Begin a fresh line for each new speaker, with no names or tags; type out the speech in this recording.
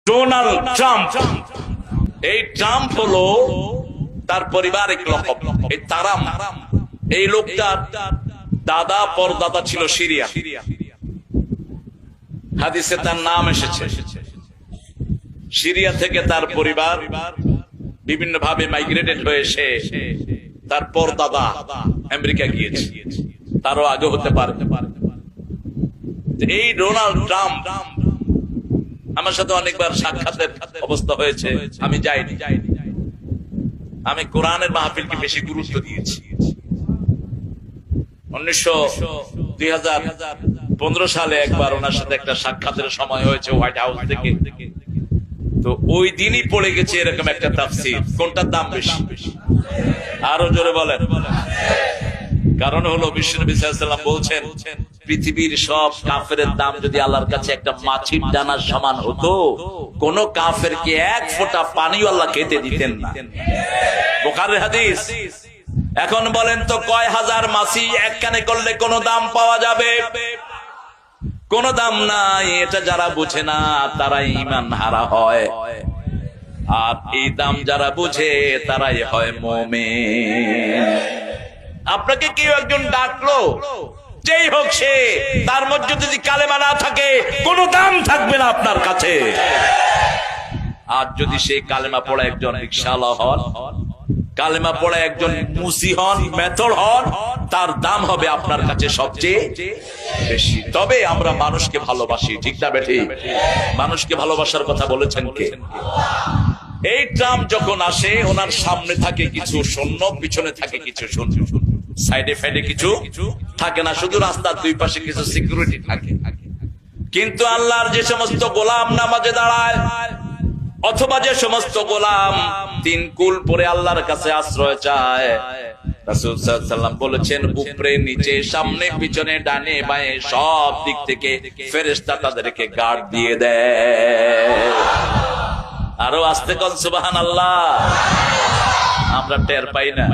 Donald Trump, এই Trump হলো তার পারিবারিক লকব। এই তারাম, এই লোকটার দাদা পরদাদা ছিল সিরিয়া। হাদিসে তার নাম এসেছে। সিরিয়া থেকে তার পরিবার বিভিন্ন ভাবে মাইগ্রেটেড হয়ে এসে তার পরদাদা আমেরিকা গিয়েছে, তারও আগে হতে পারে। এই ডোনাল্ড ট্রাম্প আমার সাথে অনেকবার সাক্ষাতের অবস্থা হয়েছে, আমি যাইনি। আমি কোরআনের মাহফিলকে বেশি গুরুত্ব দিয়েছি। 2015 সালে একবার ওনার সাথে একটা সাক্ষাতের সময় হয়েছে হোয়াইট হাউস থেকে। তো ওই দিনই পড়ে গেছে এরকম একটা তাফসীর, কোনটার দাম বেশি? আরো জোরে বলেন। কারণ হলো বিশ্বনবী সাল্লাল্লাহু আলাইহি ওয়াসাল্লাম বলছেন, পৃথিবীর সব কাফেরের দাম যদি আল্লাহর কাছে একটা মাছির দানার সমান হতো, কোন কাফেরকে এক ফোঁটা পানিও আল্লাহ খেতে দিতেন না। বুখারীর হাদিস। এখন বলেন তো, কয় হাজার মাছি একখানে করলে কোন দাম পাওয়া যাবে? কোন দাম নাই। এটা যারা বুঝে না তারাই ঈমান হারা হয়, আর এই দাম যারা বুঝে তারাই হয় মুমিন। আপনাকে কেউ একজন ডাকলো, যেই হোক সে, তার মধ্যে যদি কালেমা না থাকে কোনো দাম থাকবে না আপনার কাছে। আর যদি সেই কালেমা পড়া একজন রিকশাওয়ালা হন, কালেমা পড়া একজন মুসি হন, মেথর হন, তার দাম হবে আপনার কাছে সবচেয়ে বেশি। তবে আমরা মানুষকে ভালোবাসি, ঠিক না বেঠি? মানুষকে ভালোবাসার কথা বলেছেন কে? এই ট্রাম্প যখন আসে, ওনার সামনে থাকে কিছু সৈন্য, পিছনে থাকে কিছু সৈন্য, সাইডে ফাইডে কিছু থাকে না, শুধু রাস্তার দুই পাশে কিছু সিকিউরিটি থাকে। কিন্তু আল্লাহর যে সমস্ত গোলাম নামাজে দাঁড়ায়, অথবা যে সমস্ত গোলাম তিন কুল পরে আল্লাহর কাছে আশ্রয় চায়, রাসূল সাল্লাল্লাহু আলাইহি ওয়াসাল্লাম বলেছেন, উপরে নিচে সামনে পিছনে ডানে বাঁয়ে সব দিক থেকে ফেরেশতা তাদেরকে গার্ড দিয়ে দেয়। আরো আস্তে কোন সুবহানাল্লাহ। আমরা টের পাই না।